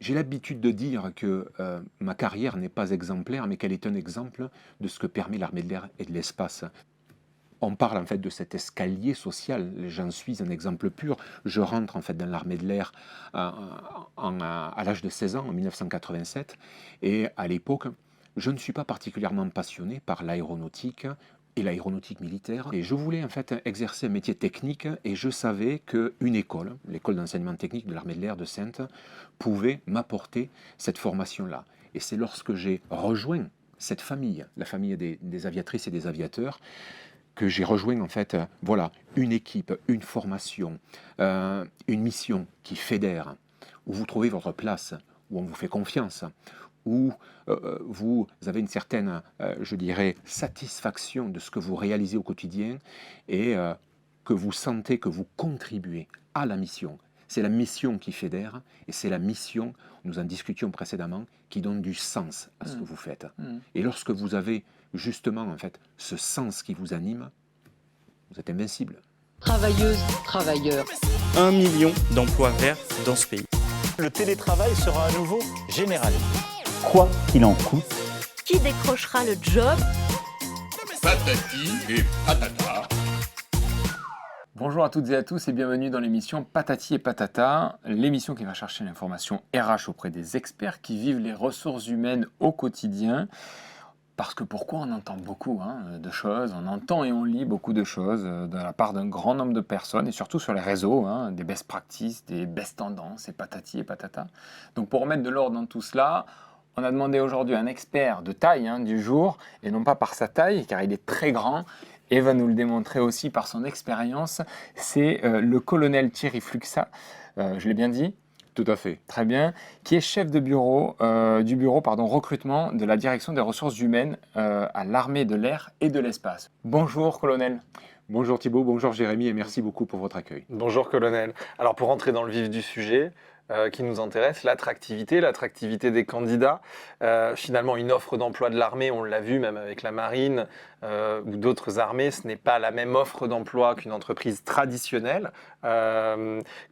J'ai l'habitude de dire que ma carrière n'est pas exemplaire, mais qu'elle est un exemple de ce que permet l'armée de l'air et de l'espace. On parle en fait de cet escalier social. J'en suis un exemple pur. Je rentre en fait dans l'armée de l'air à l'âge de 16 ans, en 1987, et à l'époque, je ne suis pas particulièrement passionné par l'aéronautique et l'aéronautique militaire. Et je voulais en fait exercer un métier technique et je savais qu'une école, l'école d'enseignement technique de l'armée de l'air de Saintes, pouvait m'apporter cette formation-là. Et c'est lorsque j'ai rejoint cette famille, la famille des aviatrices et des aviateurs, que j'ai rejoint en fait, voilà, une équipe, une formation, une mission qui fédère, où vous trouvez votre place, où on vous fait confiance, où vous avez une certaine, je dirais, satisfaction de ce que vous réalisez au quotidien et que vous sentez que vous contribuez à la mission. C'est la mission qui fédère et c'est la mission, nous en discutions précédemment, qui donne du sens à ce que vous faites. Et lorsque vous avez justement en fait ce sens qui vous anime, vous êtes invincible. Travailleuses, travailleurs. 1 million d'emplois verts dans ce pays. Le télétravail sera à nouveau généralisé. Quoi qu'il en coûte. Qui décrochera le job? Patati et patata. Bonjour à toutes et à tous et bienvenue dans l'émission Patati et Patata, l'émission qui va chercher l'information RH auprès des experts qui vivent les ressources humaines au quotidien. Parce que pourquoi on entend beaucoup de choses, on entend et on lit beaucoup de choses de la part d'un grand nombre de personnes et surtout sur les réseaux, des best practices, des best tendances et patati et patata. Donc pour remettre de l'ordre dans tout cela, on a demandé aujourd'hui un expert de taille du jour, et non pas par sa taille car il est très grand, et va nous le démontrer aussi par son expérience, c'est le colonel Thierry Fluxa, je l'ai bien dit? Tout à fait. Très bien. Qui est chef de bureau, recrutement de la direction des ressources humaines à l'armée de l'air et de l'espace. Bonjour, colonel. Bonjour Thibault, bonjour Jérémy et merci beaucoup pour votre accueil. Bonjour colonel. Alors pour rentrer dans le vif du sujet qui nous intéresse, l'attractivité des candidats. Finalement, une offre d'emploi de l'armée, on l'a vu même avec la marine ou d'autres armées, ce n'est pas la même offre d'emploi qu'une entreprise traditionnelle.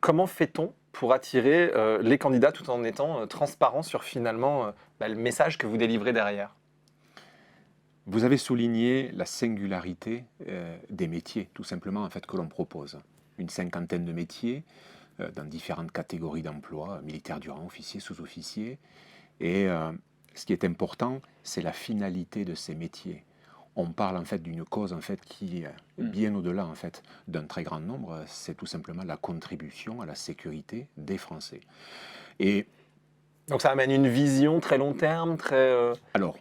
Comment fait-on pour attirer les candidats tout en étant transparent sur finalement le message que vous délivrez derrière? Vous avez souligné la singularité des métiers, tout simplement, en fait, que l'on propose. Une cinquantaine de métiers dans différentes catégories d'emploi, militaires du rang, officiers, sous-officiers. Et ce qui est important, c'est la finalité de ces métiers. On parle en fait d'une cause en fait qui est bien au-delà en fait d'un très grand nombre. C'est tout simplement la contribution à la sécurité des Français. Et donc ça amène une vision très long terme, très. Alors,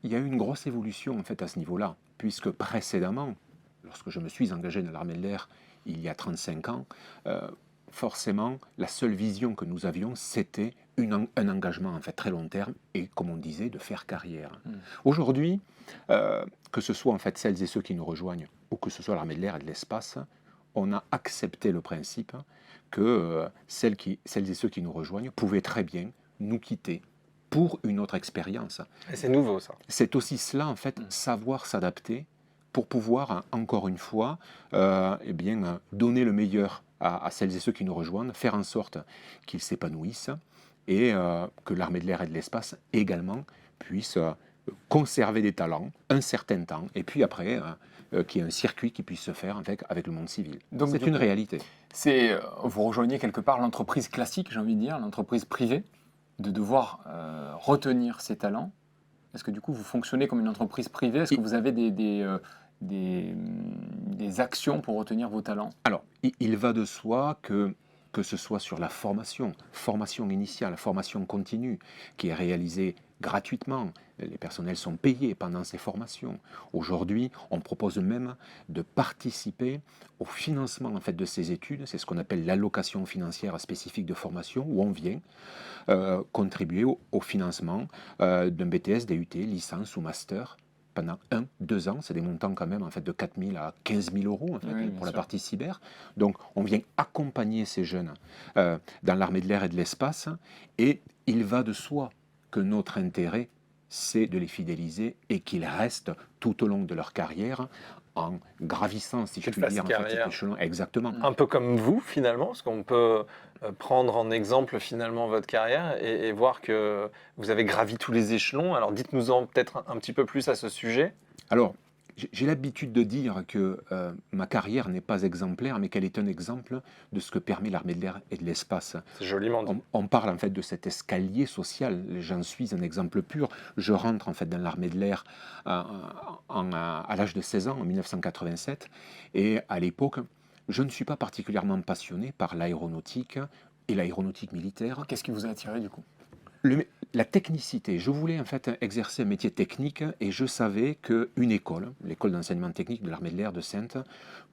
il y a eu une grosse évolution en fait à ce niveau-là, puisque précédemment, lorsque je me suis engagé dans l'armée de l'air il y a 35 ans, forcément, la seule vision que nous avions, c'était un engagement en fait très long terme et, comme on disait, de faire carrière. Aujourd'hui, que ce soit en fait celles et ceux qui nous rejoignent ou que ce soit l'armée de l'air et de l'espace, on a accepté le principe que celles et ceux qui nous rejoignent pouvaient très bien nous quitter pour une autre expérience. Et c'est nouveau ça. C'est aussi cela en fait, savoir s'adapter pour pouvoir encore une fois donner le meilleur à celles et ceux qui nous rejoignent, faire en sorte qu'ils s'épanouissent et que l'armée de l'air et de l'espace également puisse conserver des talents un certain temps et puis après qu'il y ait un circuit qui puisse se faire avec le monde civil. Donc c'est une réalité. Vous rejoignez quelque part l'entreprise classique, j'ai envie de dire, l'entreprise privée, de devoir retenir ses talents. Est-ce que du coup vous fonctionnez comme une entreprise privée? Est-ce que vous avez des actions pour retenir vos talents? Alors, il va de soi que ce soit sur la formation initiale, formation continue, qui est réalisée gratuitement. Les personnels sont payés pendant ces formations. Aujourd'hui, on propose même de participer au financement en fait, de ces études. C'est ce qu'on appelle l'allocation financière spécifique de formation, où on vient contribuer au financement d'un BTS, DUT, licence ou master, pendant 1-2 ans, c'est des montants quand même en fait, de 4 000 à 15 000 euros en fait, pour la partie cyber. Donc on vient accompagner ces jeunes dans l'armée de l'air et de l'espace et il va de soi que notre intérêt, c'est de les fidéliser et qu'ils restent tout au long de leur carrière en gravissant, si je Cette puis phase dire, en fait, cet carrière. échelon. Exactement. Un peu comme vous, finalement, parce qu'on peut prendre en exemple, finalement, votre carrière et voir que vous avez gravi tous les échelons. Alors, dites-nous-en peut-être un petit peu plus à ce sujet. Alors, j'ai l'habitude de dire que ma carrière n'est pas exemplaire, mais qu'elle est un exemple de ce que permet l'armée de l'air et de l'espace. C'est joliment dit. On parle en fait de cet escalier social. J'en suis un exemple pur. Je rentre en fait dans l'armée de l'air à l'âge de 16 ans, en 1987. Et à l'époque, je ne suis pas particulièrement passionné par l'aéronautique et l'aéronautique militaire. Qu'est-ce qui vous a attiré du coup? La technicité. Je voulais en fait exercer un métier technique et je savais qu'une école, l'école d'enseignement technique de l'armée de l'air de Saintes,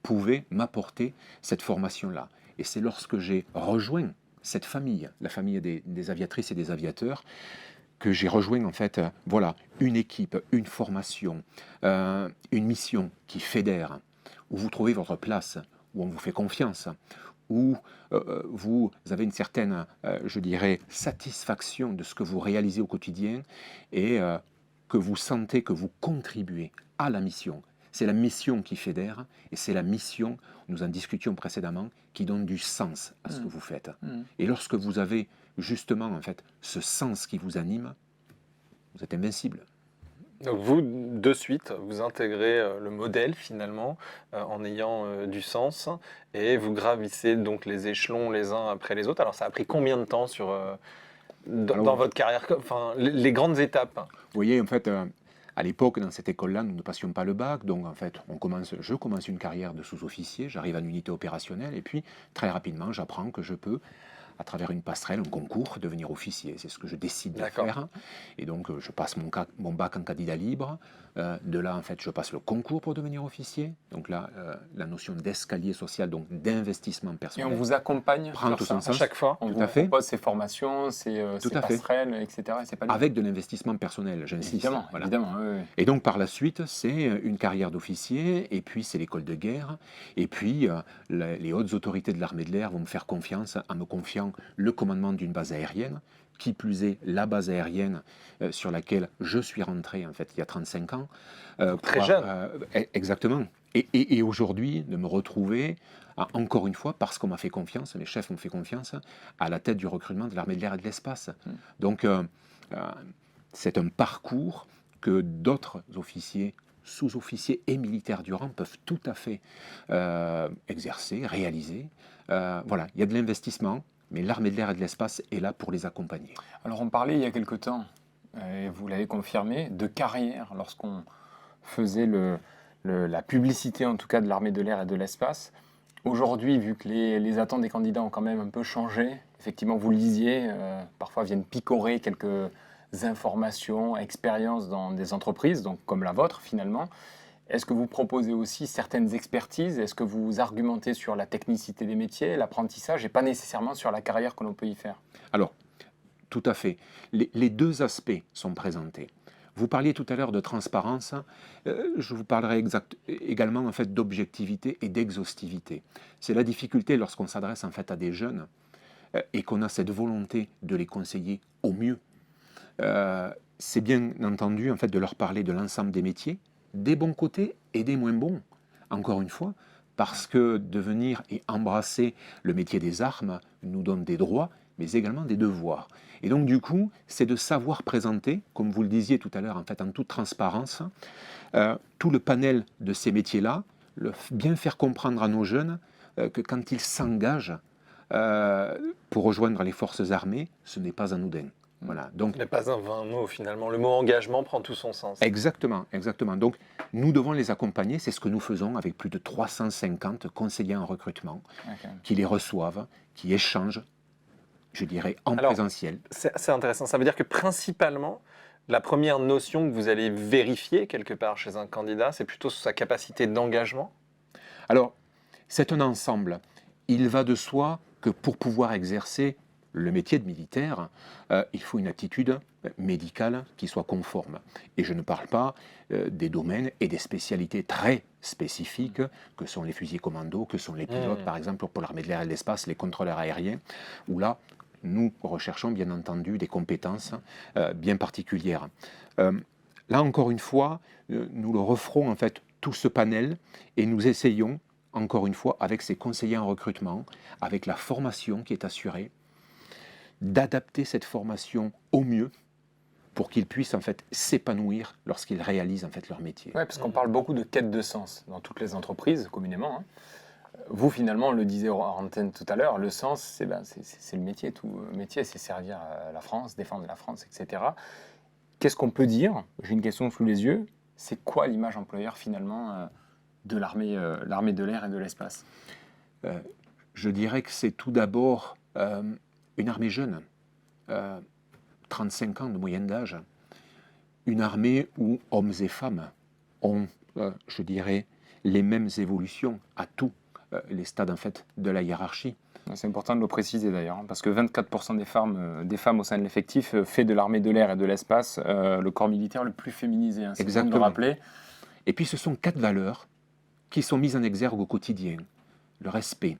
pouvait m'apporter cette formation-là. Et c'est lorsque j'ai rejoint cette famille, la famille des aviatrices et des aviateurs, que j'ai rejoint en fait, voilà, une équipe, une formation, une mission qui fédère, où vous trouvez votre place, où on vous fait confiance, où vous avez une certaine, je dirais, satisfaction de ce que vous réalisez au quotidien et que vous sentez que vous contribuez à la mission. C'est la mission qui fédère et c'est la mission, nous en discutions précédemment, qui donne du sens à ce que vous faites. Et lorsque vous avez justement en fait ce sens qui vous anime, vous êtes invincible. Donc vous, de suite, vous intégrez le modèle finalement en ayant du sens et vous gravissez donc les échelons les uns après les autres. Alors ça a pris combien de temps dans votre carrière, enfin les grandes étapes? Vous voyez, en fait, à l'époque, dans cette école-là, nous ne passions pas le bac, donc en fait, je commence une carrière de sous-officier, j'arrive en unité opérationnelle et puis très rapidement, j'apprends que je peux, à travers une passerelle, un concours, devenir officier. C'est ce que je décide de faire. Et donc, je passe mon bac en candidat libre. De là, en fait, je passe le concours pour devenir officier. Donc là, la notion d'escalier social, donc d'investissement Et personnel. on vous accompagne prend sur tout ça son sens. À chaque fois. On Tout vous à fait. propose ces formations, ces Tout à fait. passerelles, etc. Et c'est pas Avec de l'investissement personnel, j'insiste. Évidemment, Voilà. évidemment. Oui, oui. Et donc par la suite, c'est une carrière d'officier, et puis c'est l'école de guerre, et puis les hautes autorités de l'armée de l'air vont me faire confiance en me confiant le commandement d'une base aérienne, qui plus est la base aérienne sur laquelle je suis rentré en fait il y a 35 ans. Très jeune. Exactement. Et aujourd'hui, de me retrouver, encore une fois, parce qu'on m'a fait confiance, mes chefs m'ont fait confiance, à la tête du recrutement de l'armée de l'air et de l'espace. Donc c'est un parcours que d'autres officiers, sous-officiers et militaires du rang peuvent tout à fait exercer, réaliser. Voilà, il y a de l'investissement, mais l'armée de l'air et de l'espace est là pour les accompagner. Alors on parlait il y a quelque temps, et vous l'avez confirmé, de carrière lorsqu'on faisait la publicité en tout cas de l'armée de l'air et de l'espace. Aujourd'hui, vu que les attentes des candidats ont quand même un peu changé, effectivement vous le disiez, parfois viennent picorer quelques informations, expériences dans des entreprises, donc comme la vôtre finalement. Est-ce que vous proposez aussi certaines expertises? Est-ce que vous argumentez sur la technicité des métiers, l'apprentissage, et pas nécessairement sur la carrière que l'on peut y faire? Alors, tout à fait. Les deux aspects sont présentés. Vous parliez tout à l'heure de transparence, je vous parlerai également en fait d'objectivité et d'exhaustivité. C'est la difficulté lorsqu'on s'adresse en fait à des jeunes et qu'on a cette volonté de les conseiller au mieux. C'est bien entendu en fait de leur parler de l'ensemble des métiers, des bons côtés et des moins bons. Encore une fois, parce que devenir et embrasser le métier des armes nous donne des droits, mais également des devoirs. Et donc du coup, c'est de savoir présenter, comme vous le disiez tout à l'heure, en fait, en toute transparence, tout le panel de ces métiers-là, bien faire comprendre à nos jeunes que quand ils s'engagent pour rejoindre les forces armées, ce n'est pas anodin. Voilà, donc, Ce n'est pas un vain mot finalement. Le mot engagement prend tout son sens. exactement, exactement. Donc, nous devons les accompagner. C'est ce que nous faisons avec plus de 350 conseillers en recrutement qui les reçoivent, qui échangent, je dirais, en présentiel. C'est intéressant. Ça veut dire que principalement, la première notion que vous allez vérifier quelque part chez un candidat, c'est plutôt sa capacité d'engagement. Alors, c'est un ensemble. Il va de soi que pour pouvoir exercer le métier de militaire, il faut une attitude médicale qui soit conforme. Et je ne parle pas des domaines et des spécialités très spécifiques que sont les fusiliers commandos, que sont les pilotes, par exemple, pour l'armée de l'air et de l'espace, les contrôleurs aériens, où là, nous recherchons bien entendu des compétences bien particulières. Là, encore une fois, nous le referons en fait tout ce panel et nous essayons, encore une fois, avec ces conseillers en recrutement, avec la formation qui est assurée, d'adapter cette formation au mieux pour qu'ils puissent en fait s'épanouir lorsqu'ils réalisent en fait leur métier. Ouais, parce qu'on parle beaucoup de quête de sens dans toutes les entreprises, communément, hein. Vous, finalement, on le disait en antenne tout à l'heure, le sens, c'est le métier. Tout le métier, c'est servir la France, défendre la France, etc. Qu'est-ce qu'on peut dire? J'ai une question sous les yeux. C'est quoi l'image employeur, finalement, de l'armée de l'air et de l'espace? Je dirais que c'est tout d'abord une armée jeune, 35 ans de moyenne d'âge, une armée où hommes et femmes ont, je dirais, les mêmes évolutions à tous les stades en fait, de la hiérarchie. C'est important de le préciser d'ailleurs, hein, parce que 24% des femmes au sein de l'effectif fait de l'armée de l'air et de l'espace le corps militaire le plus féminisé. Hein, c'est bon de le rappeler. Et puis ce sont 4 valeurs qui sont mises en exergue au quotidien. Le respect,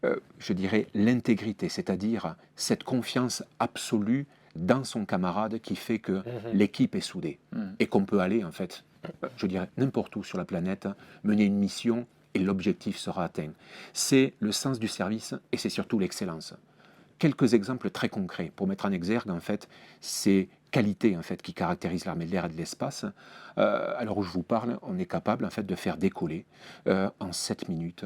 je dirais l'intégrité, c'est-à-dire cette confiance absolue dans son camarade qui fait que l'équipe est soudée et qu'on peut aller en fait, je dirais n'importe où sur la planète, mener une mission et l'objectif sera atteint. C'est le sens du service et c'est surtout l'excellence. Quelques exemples très concrets pour mettre en exergue en fait ces qualités en fait qui caractérisent l'armée de l'air et de l'espace. À l'heure où je vous parle, on est capable en fait de faire décoller en 7 minutes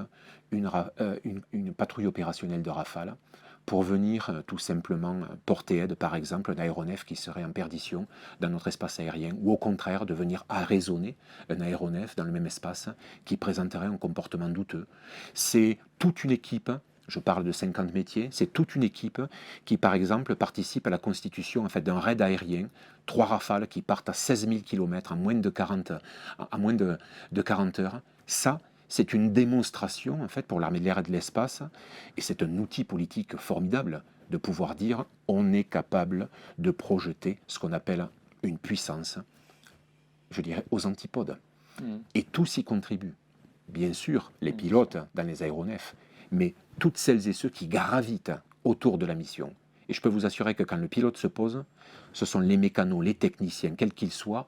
une patrouille opérationnelle de Rafale pour venir tout simplement porter aide, par exemple, un aéronef qui serait en perdition dans notre espace aérien, ou au contraire de venir arraisonner un aéronef dans le même espace qui présenterait un comportement douteux. C'est toute une équipe, je parle de 50 métiers, c'est toute une équipe qui, par exemple, participe à la constitution en fait, d'un raid aérien, 3 Rafales qui partent à 16 000 km en moins de 40 heures. Ça, c'est une démonstration en fait, pour l'armée de l'air et de l'espace, et c'est un outil politique formidable de pouvoir dire on est capable de projeter ce qu'on appelle une puissance, je dirais, aux antipodes. Et tous y contribuent. Bien sûr, les pilotes dans les aéronefs, mais toutes celles et ceux qui gravitent autour de la mission. Et je peux vous assurer que quand le pilote se pose, ce sont les mécanos, les techniciens, quels qu'ils soient,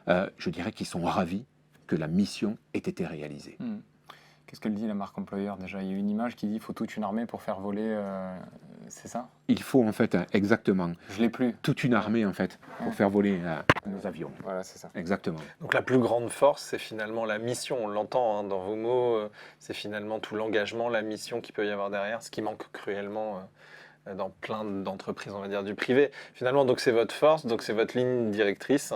je dirais qu'ils sont ravis que la mission ait été réalisée. Qu'est-ce qu'elle dit, la marque employeur, déjà? Il y a une image qui dit qu'il faut toute une armée pour faire voler, c'est ça? Il faut en fait, exactement, je l'ai plus. Toute une armée en fait, pour faire voler nos avions. Voilà, c'est ça. Exactement. Donc la plus grande force, c'est finalement la mission. On l'entend hein, dans vos mots, c'est finalement tout l'engagement, la mission qu'il peut y avoir derrière, ce qui manque cruellement dans plein d'entreprises, on va dire, du privé. Finalement, donc c'est votre force, donc c'est votre ligne directrice.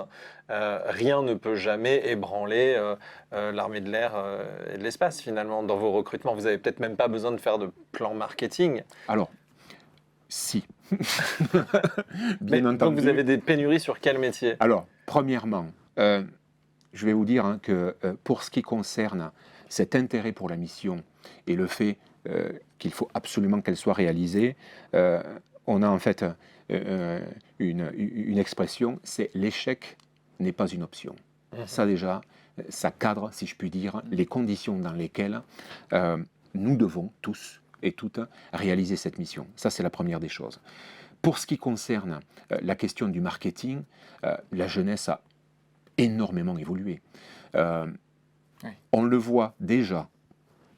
Rien ne peut jamais ébranler l'armée de l'air et de l'espace, finalement, dans vos recrutements. Vous n'avez peut-être même pas besoin de faire de plan marketing. Alors, si. Bien entendu. Donc vous avez des pénuries sur quel métier? Alors, premièrement, je vais vous dire hein, que pour ce qui concerne cet intérêt pour la mission et le fait qu'il faut absolument qu'elle soit réalisée, on a en fait une expression, c'est l'échec n'est pas une option. Ça déjà, ça cadre, si je puis dire, les conditions dans lesquelles nous devons tous et toutes réaliser cette mission. Ça, c'est la première des choses. Pour ce qui concerne la question du marketing, la jeunesse a énormément évolué. On le voit déjà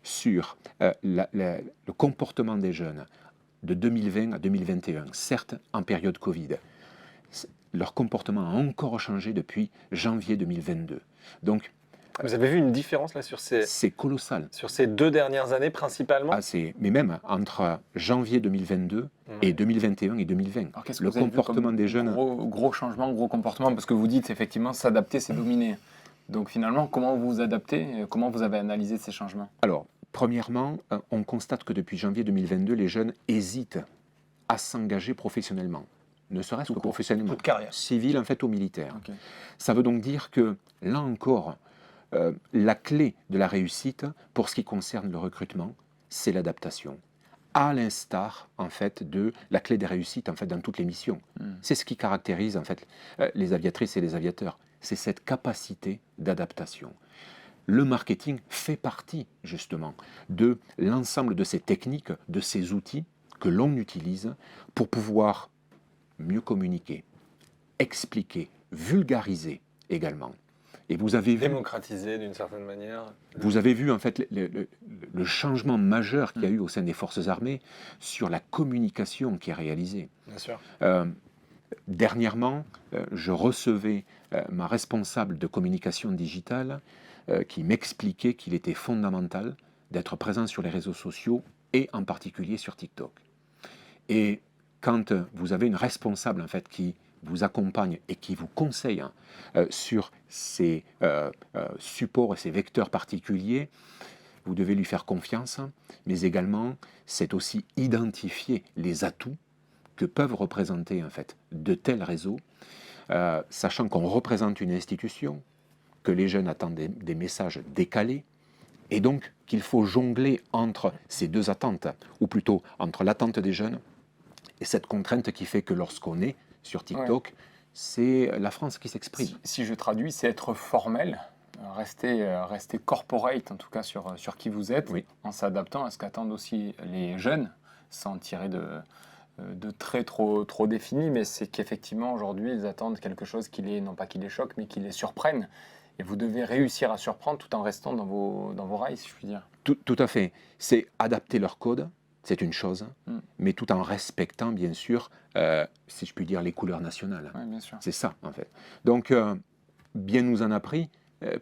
sur le comportement des jeunes de 2020 à 2021, certes en période Covid. Leur comportement a encore changé depuis janvier 2022. Donc, vous avez vu une différence là sur ces... C'est colossal. Sur ces 2 dernières années principalement? Mais même entre janvier 2022 et 2021 et 2020. Alors, qu'est-ce que le vous avez vu comportement comme des jeunes... Gros changement, gros comportement, parce que vous dites effectivement s'adapter, c'est dominer. Donc finalement, comment vous vous adaptez? Comment vous avez analysé ces changements? Alors, premièrement, on constate que depuis janvier 2022, les jeunes hésitent à s'engager professionnellement. Ne serait-ce que professionnellement. Toute carrière. Civil, en fait, au militaire. Okay. Ça veut donc dire que, là encore, la clé de la réussite, pour ce qui concerne le recrutement, c'est l'adaptation. À l'instar, en fait, de la clé des réussites, en fait, dans toutes les missions. C'est ce qui caractérise, en fait, les aviatrices et les aviateurs. C'est cette capacité d'adaptation. Le marketing fait partie, justement, de l'ensemble de ces techniques, de ces outils que l'on utilise pour pouvoir mieux communiquer, expliquer, vulgariser également. Et vous avez vu, Démocratisé d'une certaine manière. vous avez vu en fait le changement majeur qu'il y a eu au sein des forces armées sur la communication qui est réalisée. Bien sûr. Dernièrement, je recevais ma responsable de communication digitale qui m'expliquait qu'il était fondamental d'être présent sur les réseaux sociaux et en particulier sur TikTok. Et quand vous avez une responsable en fait qui vous accompagne et qui vous conseille sur ces supports et ces vecteurs particuliers, vous devez lui faire confiance, mais également c'est aussi identifier les atouts que peuvent représenter en fait de tels réseaux, sachant qu'on représente une institution, que les jeunes attendent des messages décalés, et donc qu'il faut jongler entre ces deux attentes, ou plutôt entre l'attente des jeunes et cette contrainte qui fait que lorsqu'on est sur TikTok, c'est la France qui s'exprime. Si je traduis, c'est être formel, rester corporate en tout cas sur qui vous êtes, Oui. en s'adaptant à ce qu'attendent aussi les jeunes, sans tirer de traits trop définis, mais c'est qu'effectivement aujourd'hui ils attendent quelque chose non pas qui les choque, mais qui les surprenne. Et vous devez réussir à surprendre tout en restant dans vos rails, si je puis dire. Tout à fait. C'est adapter leur code, c'est une chose, mais tout en respectant bien sûr, si je puis dire, les couleurs nationales. Oui, bien sûr. C'est ça en fait. Donc bien nous en a pris,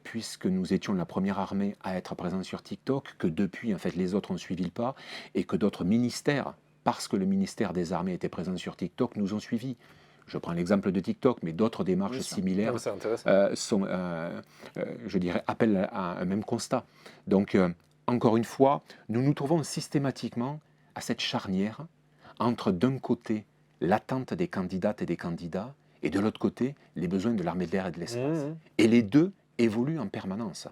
puisque nous étions la première armée à être présents sur TikTok, que depuis en fait les autres ont suivi le pas, et que d'autres ministères, parce que le ministère des Armées était présent sur TikTok, nous ont suivis. Je prends l'exemple de TikTok, mais d'autres démarches similaires C'est intéressant. sont, je dirais, appellent à un même constat. Donc, encore une fois, nous nous trouvons systématiquement à cette charnière entre, d'un côté, l'attente des candidates et des candidats, et de l'autre côté, les besoins de l'armée de l'air et de l'espace. Et les deux évoluent en permanence.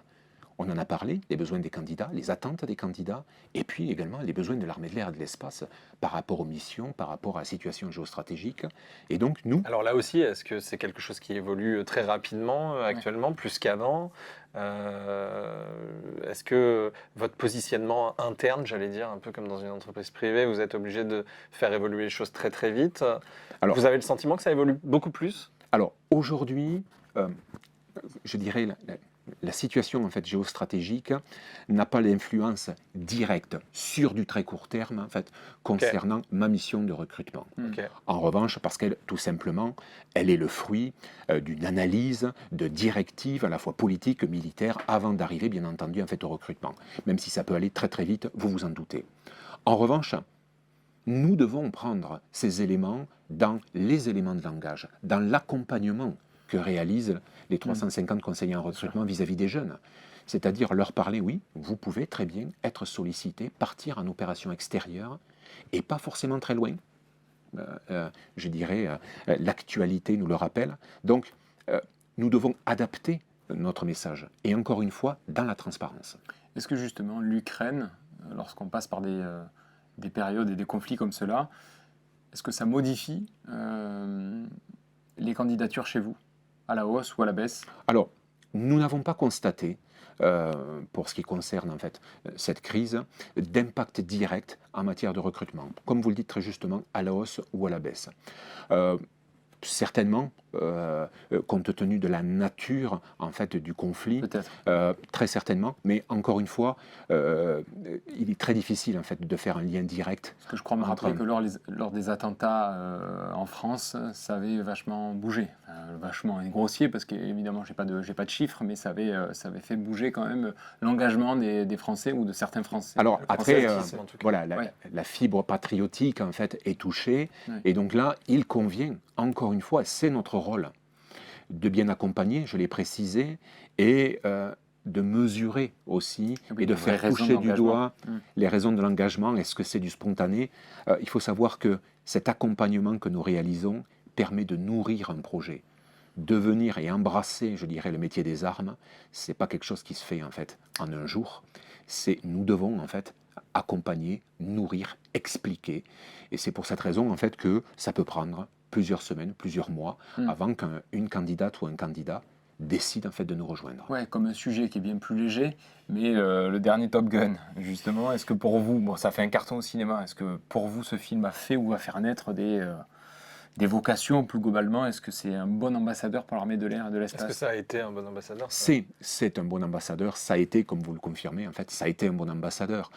On en a parlé, les besoins des candidats, les attentes des candidats, et puis également les besoins de l'armée de l'air et de l'espace par rapport aux missions, par rapport à la situation géostratégique. Et donc nous... Alors là aussi, est-ce que c'est quelque chose qui évolue très rapidement actuellement, plus qu'avant Est-ce que votre positionnement interne, j'allais dire, un peu comme dans une entreprise privée, vous êtes obligé de faire évoluer les choses très très vite? Alors, vous avez le sentiment que ça évolue beaucoup plus? Alors aujourd'hui, je dirais... La situation en fait géostratégique n'a pas l'influence directe sur du très court terme en fait concernant ma mission de recrutement. En revanche, parce qu'elle tout simplement, elle est le fruit d'une analyse de directives à la fois politiques, militaires, avant d'arriver bien entendu en fait au recrutement. Même si ça peut aller très très vite, vous vous en doutez. En revanche, nous devons prendre ces éléments dans les éléments de langage, dans l'accompagnement que réalisent les 350 conseillers en recrutement vis-à-vis des jeunes. C'est-à-dire leur parler, oui, vous pouvez très bien être sollicité, partir en opération extérieure, et pas forcément très loin. Je dirais, l'actualité nous le rappelle. Donc, nous devons adapter notre message, et encore une fois, dans la transparence. Est-ce que justement l'Ukraine, lorsqu'on passe par des périodes et des conflits comme cela, est-ce que ça modifie les candidatures chez vous, à la hausse ou à la baisse? Alors, nous n'avons pas constaté, pour ce qui concerne en fait cette crise, d'impact direct en matière de recrutement. Comme vous le dites très justement, à la hausse ou à la baisse. Certainement, compte tenu de la nature en fait du conflit, très certainement. Mais encore une fois, il est très difficile en fait de faire un lien direct. Parce que je crois me rappeler que lors des attentats en France, ça avait vachement bougé. Vachement grossier parce qu'évidemment j'ai pas de chiffres, mais ça avait fait bouger quand même l'engagement des Français ou de certains Français. Alors après, en tout cas. voilà, la fibre patriotique en fait est touchée, et donc là, il convient encore une fois, c'est notre rôle de bien accompagner, je l'ai précisé, et de mesurer aussi, et de faire toucher du doigt les raisons de l'engagement. Est-ce que c'est du spontané? Il faut savoir que cet accompagnement que nous réalisons permet de nourrir un projet. Devenir et embrasser, je dirais, le métier des armes, c'est pas quelque chose qui se fait en fait en un jour. Nous devons en fait accompagner, nourrir, expliquer, et c'est pour cette raison en fait que ça peut prendre plusieurs semaines, plusieurs mois, avant qu'une candidate ou un candidat décide en fait de nous rejoindre. Ouais, comme un sujet qui est bien plus léger, mais le dernier Top Gun, justement, est-ce que pour vous, bon, ça fait un carton au cinéma, est-ce que pour vous ce film a fait ou va faire naître des vocations plus globalement? Est-ce que c'est un bon ambassadeur pour l'armée de l'air et de Est-ce que l'espace? ça a été un bon ambassadeur ça C'est un bon ambassadeur, ça a été, comme vous le confirmez, en fait, ça a été un bon ambassadeur.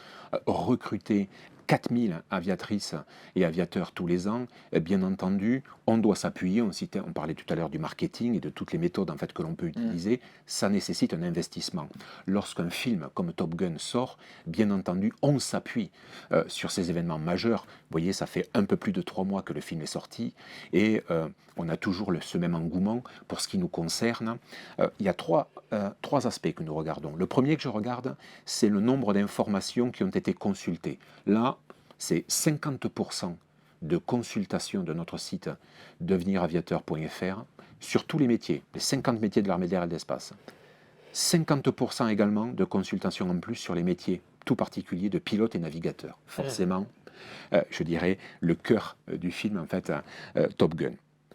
Recruter 4000 aviatrices et aviateurs tous les ans, bien entendu, on doit s'appuyer, on parlait tout à l'heure du marketing et de toutes les méthodes en fait, que l'on peut utiliser, ça nécessite un investissement. Lorsqu'un film comme Top Gun sort, bien entendu, on s'appuie sur ces événements majeurs. Vous voyez, ça fait un peu plus de 3 mois que le film est sorti et on a toujours ce même engouement pour ce qui nous concerne. Il y a trois aspects que nous regardons. Le premier que je regarde, c'est le nombre d'informations qui ont été consultées. Là, c'est 50% de consultation de notre site deveniraviateur.fr sur tous les métiers, les 50 métiers de l'armée de l'air et de l'espace. 50% également de consultation en plus sur les métiers tout particuliers de pilote et navigateur. Forcément, je dirais, le cœur du film, en fait, Top Gun.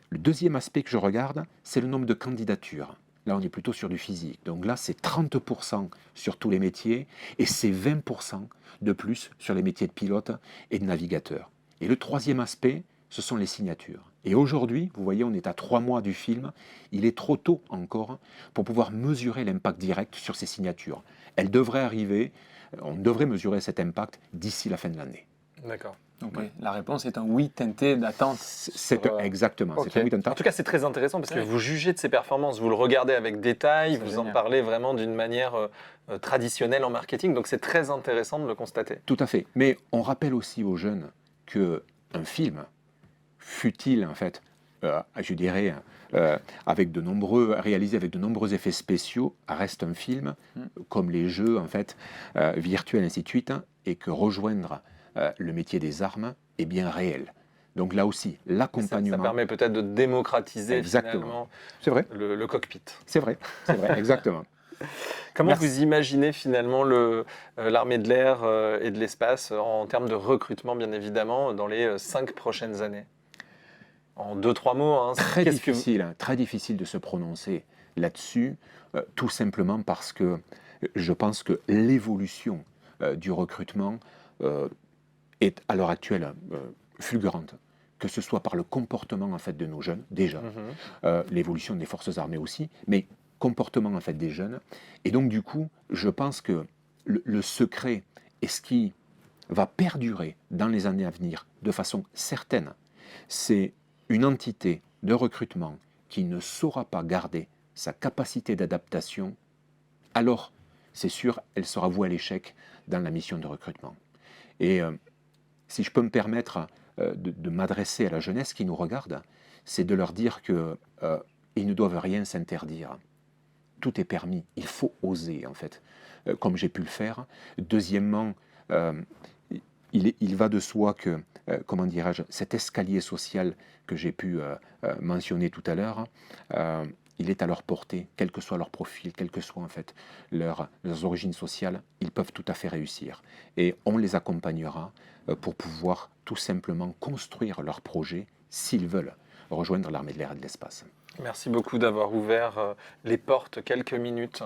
Le deuxième aspect que je regarde, c'est le nombre de candidatures. Là, on est plutôt sur du physique. Donc là, c'est 30% sur tous les métiers et c'est 20% de plus sur les métiers de pilote et de navigateur. Et le troisième aspect, ce sont les signatures. Et aujourd'hui, vous voyez, on est à 3 mois du film. Il est trop tôt encore pour pouvoir mesurer l'impact direct sur ces signatures. Elles devraient arriver, on devrait mesurer cet impact d'ici la fin de l'année. D'accord. Donc, la réponse est un oui teinté d'attente. Exactement, Ok. c'est un oui d'attente. En tout cas, c'est très intéressant parce que vous jugez de ses performances, vous le regardez avec détail, vous en parlez vraiment d'une manière traditionnelle en marketing, donc c'est très intéressant de le constater. Tout à fait. Mais on rappelle aussi aux jeunes qu'un film, fut-il en fait, je dirais, réalisé avec de nombreux effets spéciaux, reste un film, comme les jeux en fait, virtuels, ainsi de suite, et que rejoindre le métier des armes est bien réel. Donc là aussi, l'accompagnement... Ça permet peut-être de démocratiser finalement c'est vrai. Le cockpit. C'est vrai, exactement. Comment vous imaginez finalement l'armée de l'air et de l'espace en termes de recrutement, bien évidemment, dans les 5 prochaines années? En 2-3 mots. Hein, très difficile de se prononcer là-dessus, tout simplement parce que je pense que l'évolution du recrutement est à l'heure actuelle fulgurante, que ce soit par le comportement en fait, de nos jeunes, déjà, l'évolution des forces armées aussi, mais comportement en fait, des jeunes. Et donc du coup, je pense que le secret et ce qui va perdurer dans les années à venir de façon certaine, c'est une entité de recrutement qui ne saura pas garder sa capacité d'adaptation, alors c'est sûr, elle sera vouée à l'échec dans la mission de recrutement. Et si je peux me permettre de m'adresser à la jeunesse qui nous regarde, c'est de leur dire qu'ils ne doivent rien s'interdire. Tout est permis, il faut oser en fait, comme j'ai pu le faire. Deuxièmement, il va de soi que, comment dirais-je, cet escalier social que j'ai pu mentionner tout à l'heure, il est à leur portée, quel que soit leur profil, quelles que soient en fait leurs origines sociales, ils peuvent tout à fait réussir. Et on les accompagnera pour pouvoir tout simplement construire leur projet s'ils veulent rejoindre l'armée de l'air et de l'espace. Merci beaucoup d'avoir ouvert les portes quelques minutes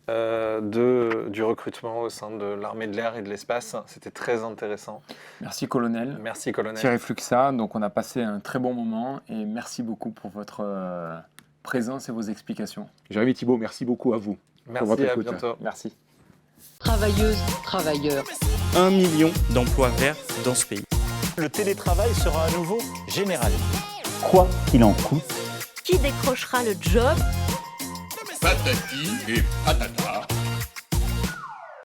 du recrutement au sein de l'armée de l'air et de l'espace. C'était très intéressant. Merci colonel. Merci colonel. Thierry Fluxa, donc on a passé un très bon moment et merci beaucoup pour votre présence et vos explications. Jérémy Thibault, merci beaucoup à vous. Merci, à bientôt. Merci. Travailleuses, travailleurs. 1 million d'emplois verts dans ce pays. Le télétravail sera à nouveau généralisé. Quoi qu'il en coûte. Qui décrochera le job? Patati et patata.